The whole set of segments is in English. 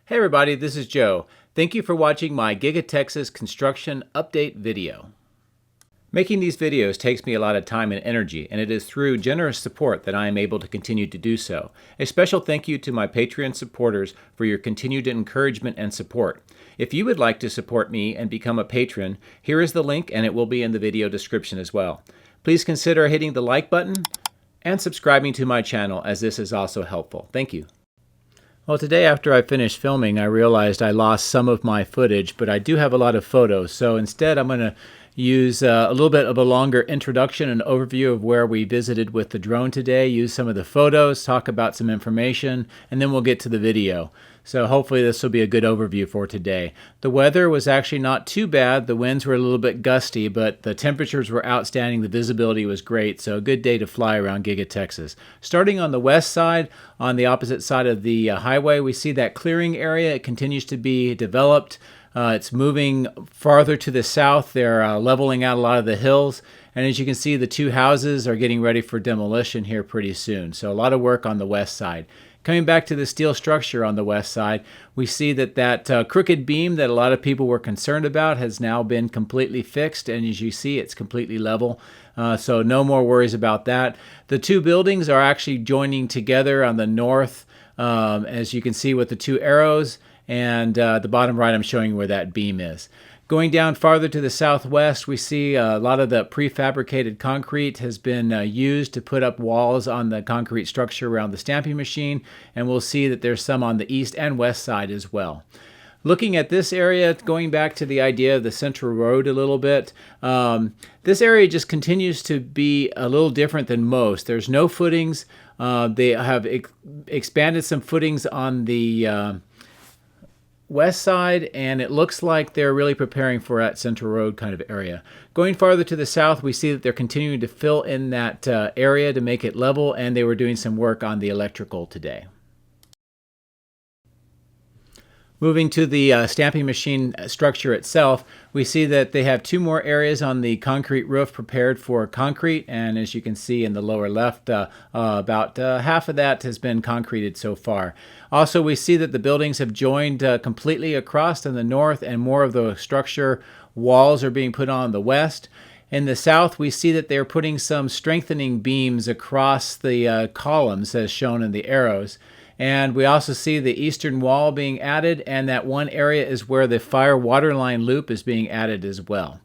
Hey everybody, this is Joe. Thank you for watching my Giga Texas construction update video. Making these videos takes me a lot of time and energy, and it is through generous support that I am able to continue to do so. A special thank you to my Patreon supporters for your continued encouragement and support. If you would like to support me and become a patron, here is the link and it will be in the video description as well. Please consider hitting the like button and subscribing to my channel, as this is also helpful. Thank you. Well, today after I finished filming, I realized I lost some of my footage, but I do have a lot of photos. So instead, I'm going to use a little bit of a longer introduction and overview of where we visited with the drone today, use some of the photos, talk about some information, and then we'll get to the video. So hopefully this will be a good overview for today. The weather was actually not too bad. The winds were a little bit gusty, but the temperatures were outstanding. The visibility was great, so a good day to fly around Giga Texas. Starting on the west side, on the opposite side of the highway, we see that clearing area. It continues to be developed. It's moving farther to the south. They're leveling out a lot of the hills. And as you can see, the two houses are getting ready for demolition here pretty soon. So a lot of work on the west side. Coming back to the steel structure on the west side, we see that crooked beam that a lot of people were concerned about has now been completely fixed. And as you see, it's completely level. So no more worries about that. The two buildings are actually joining together on the north, as you can see with the two arrows. And the bottom right, I'm showing you where that beam is. Going down farther to the southwest, we see a lot of the prefabricated concrete has been used to put up walls on the concrete structure around the stamping machine, and we'll see that there's some on the east and west side as well. Looking at this area, going back to the idea of the central road a little bit, this area just continues to be a little different than most. There's no footings. They have expanded some footings on the west side, and it looks like they're really preparing for that central road kind of area. Going farther to the south, we see that they're continuing to fill in that area to make it level, and they were doing some work on the electrical today. Moving to the stamping machine structure itself, we see that they have two more areas on the concrete roof prepared for concrete, and as you can see in the lower left, about half of that has been concreted so far. Also, we see that the buildings have joined completely across in the north, and more of the structure walls are being put on the west. In the south, we see that they're putting some strengthening beams across the columns as shown in the arrows. And we also see the eastern wall being added, and that one area is where the fire water line loop is being added as well.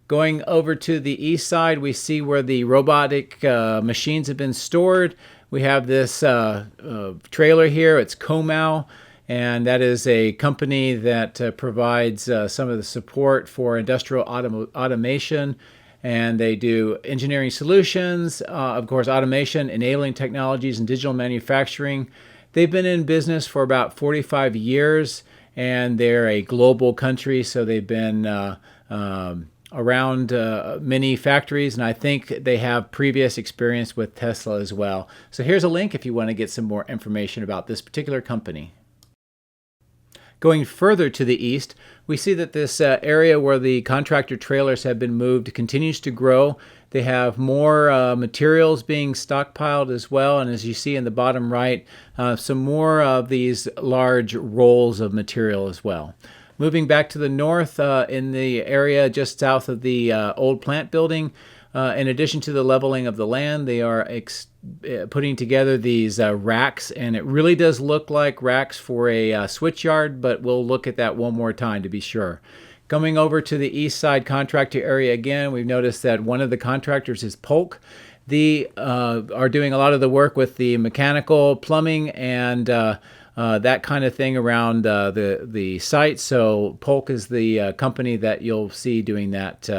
Going over to the east side, we see where the robotic machines have been stored. We have this trailer here. It's Comau, and that is a company that provides some of the support for industrial automation. And they do engineering solutions, of course, automation, enabling technologies, and digital manufacturing. They've been in business for about 45 years, and they're a global country, so they've been around many factories, and I think they have previous experience with Tesla as well. So here's a link if you want to get some more information about this particular company. Going further to the east, we see that this area where the contractor trailers have been moved continues to grow. They have more materials being stockpiled as well, and as you see in the bottom right, some more of these large rolls of material as well. Moving back to the north, in the area just south of the old plant building, in addition to the leveling of the land, they are putting together these racks, and it really does look like racks for a switch yard, but we'll look at that one more time to be sure. Coming over to the east side contractor area again, we've noticed that one of the contractors is Polk. They are doing a lot of the work with the mechanical, plumbing, and that kind of thing around the site. So Polk is the company that you'll see doing that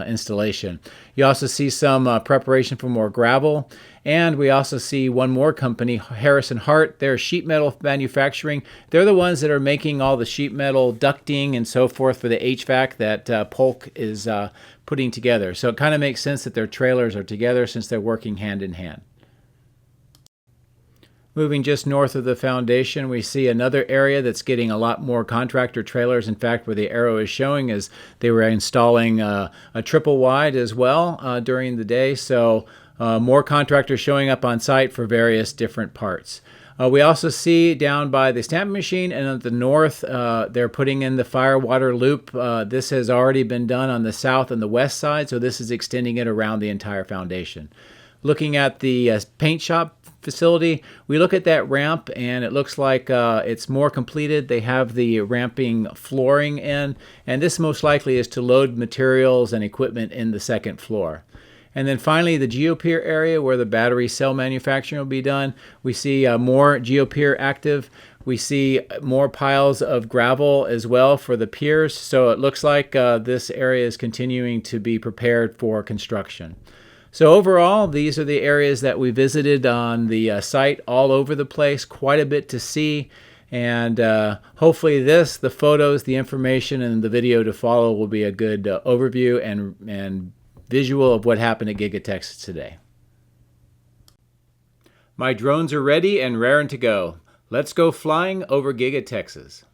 installation. You also see some preparation for more gravel. And we also see one more company, Harris Hart. They're sheet metal manufacturing. They're the ones that are making all the sheet metal ducting and so forth for the HVAC that Polk is putting together. So it kind of makes sense that their trailers are together since they're working hand in hand. Moving just north of the foundation, we see another area that's getting a lot more contractor trailers. In fact, where the arrow is showing is they were installing a triple wide as well during the day. So more contractors showing up on site for various different parts. We also see down by the stamping machine and at the north, they're putting in the fire water loop. This has already been done on the south and the west side, so this is extending it around the entire foundation. Looking at the paint shop facility, we look at that ramp and it looks like it's more completed. They have the ramping flooring in, and this most likely is to load materials and equipment in the second floor. And then finally, the GeoPier area where the battery cell manufacturing will be done. We see more GeoPier active. We see more piles of gravel as well for the piers. So it looks like this area is continuing to be prepared for construction. So overall, these are the areas that we visited on the site all over the place. Quite a bit to see. And hopefully the photos, the information, and the video to follow will be a good overview and visual of what happened at Giga Texas today. My drones are ready and raring to go. Let's go flying over Giga Texas.